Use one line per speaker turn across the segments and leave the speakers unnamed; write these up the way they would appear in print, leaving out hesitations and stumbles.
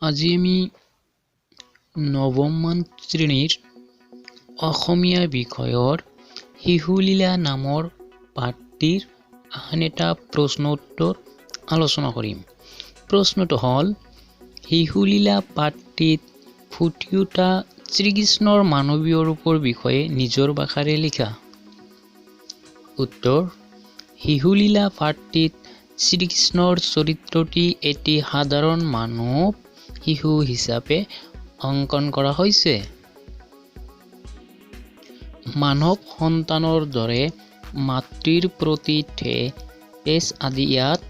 আজি আমি নৱমমান শ্ৰেণীৰ অসমীয়া বিষয়ৰ শিশুলীলা নামৰ পাঠটিৰ আন এটা প্ৰশ্ন উত্তৰ আলোচনা কৰিম। প্ৰশ্নটো হ'ল, শিশুলীলা পাঠটিত ফুটি উঠা শ্ৰীকৃষ্ণৰ মানৱীয় ৰূপৰ বিষয়ে নিজৰ ভাষাৰে লিখা। উত্তৰ: শিশুলীলা পাঠটিত শ্ৰীকৃষ্ণৰ চৰিত্ৰটি এটি সাধাৰণ মানৱ শিশু হিচাপে অংকন কৰা হৈছে। মানৱ সন্তানৰ দৰে মাতৃৰ প্ৰতি ঠেচ আদি ইয়াত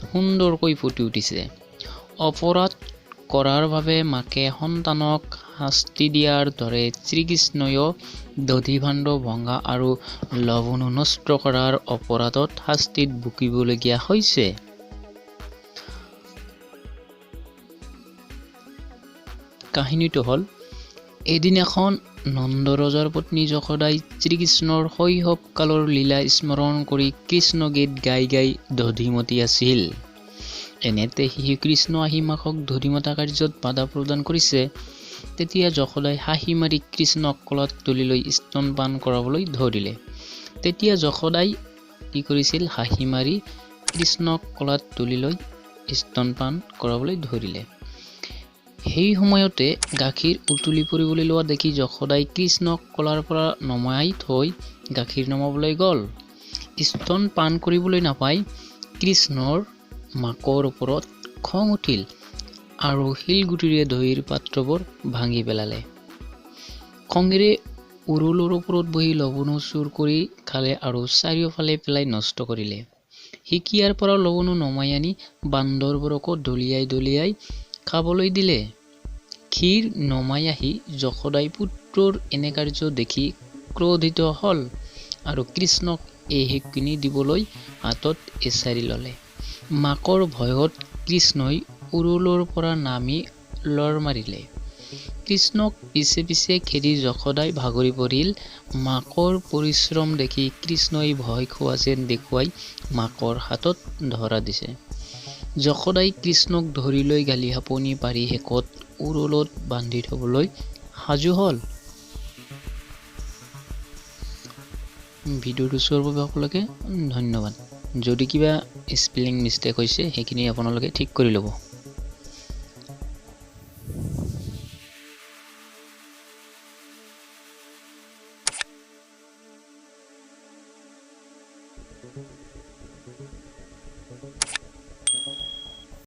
সুন্দৰকৈ ফুটি উঠিছে। অপৰাধ কৰাৰ বাবে মাকে সন্তানক শাস্তি দিয়াৰ দৰে শ্ৰীকৃষ্ণইও দধিভাণ্ড ভঙা আৰু লৱণো নষ্ট কৰাৰ অপৰাধত শাস্তিত ভুগিবলগীয়া হৈছে। কাহিনীটো হ'ল, এদিন এখন নন্দ ৰজাৰ পত্নী যশোদাই শ্ৰীকৃষ্ণৰ শৈশৱ কালৰ লীলা স্মৰণ কৰি কৃষ্ণ গীত গাই গাই দধিমতী আছিল। এনেতে শিশু কৃষ্ণ আহি মাকক দধিমতা কাৰ্যত বাধা প্ৰদান কৰিছে। তেতিয়া যশোদাই হাঁহি মাৰি কৃষ্ণক কোলাত তুলি লৈ স্তনপান কৰাবলৈ ধৰিলে। তেতিয়া যশোদাই কি কৰিছিল? হাঁহি মাৰি কৃষ্ণক কোলাত তুলি লৈ স্তনপান কৰাবলৈ ধৰিলে। সেই সময়তে গাখীৰ উতলি পৰিবলৈ লোৱা দেখি যশোদাই কৃষ্ণক কোলাৰ পৰা নমাই থৈ গাখীৰ নমাবলৈ গ'ল। স্তন পান কৰিবলৈ নাপাই কৃষ্ণৰ মাকৰ ওপৰত খং উঠিল আৰু শিলগুটিৰে দৈৰ পাত্ৰবোৰ ভাঙি পেলালে। খঙেৰে উৰুলৰ ওপৰত বহি লৱণো চুৰ কৰি খালে আৰু চাৰিওফালে পেলাই নষ্ট কৰিলে। সিকিয়াৰ পৰা লৱণো নমাই আনি বান্দৰবোৰকো দলিয়াই দলিয়াই খাবলৈ দিলে। ক্ষীৰ নমাই আহি যশোদাই পুত্ৰৰ এনে কাৰ্য দেখি ক্ৰোধিত হ'ল আৰু কৃষ্ণক এই শিকনি দিবলৈ হাতত এছাৰি ল'লে। মাকৰ ভয়ত কৃষ্ণই উৰুলৰ পৰা নামি লৰ মাৰিলে। কৃষ্ণক পিছে পিছে খেদি যশোদাই ভাগৰি পৰিল। মাকৰ পৰিশ্ৰম দেখি কৃষ্ণই ভয় খোৱা যেন দেখুৱাই মাকৰ হাতত ধৰা দিছে। যশোদাই কৃষ্ণক ধৰি লৈ গালি সাপনি পাৰি শেষত উৰুলত বান্ধি থবলৈ সাজু হ'ল। ভিডিঅ'টো চোৱাৰ বাবে সকলোকে ধন্যবাদ। যদি কিবা স্পেলিং মিষ্টেক হৈছে সেইখিনি আপোনালোকে ঠিক কৰি ল'ব।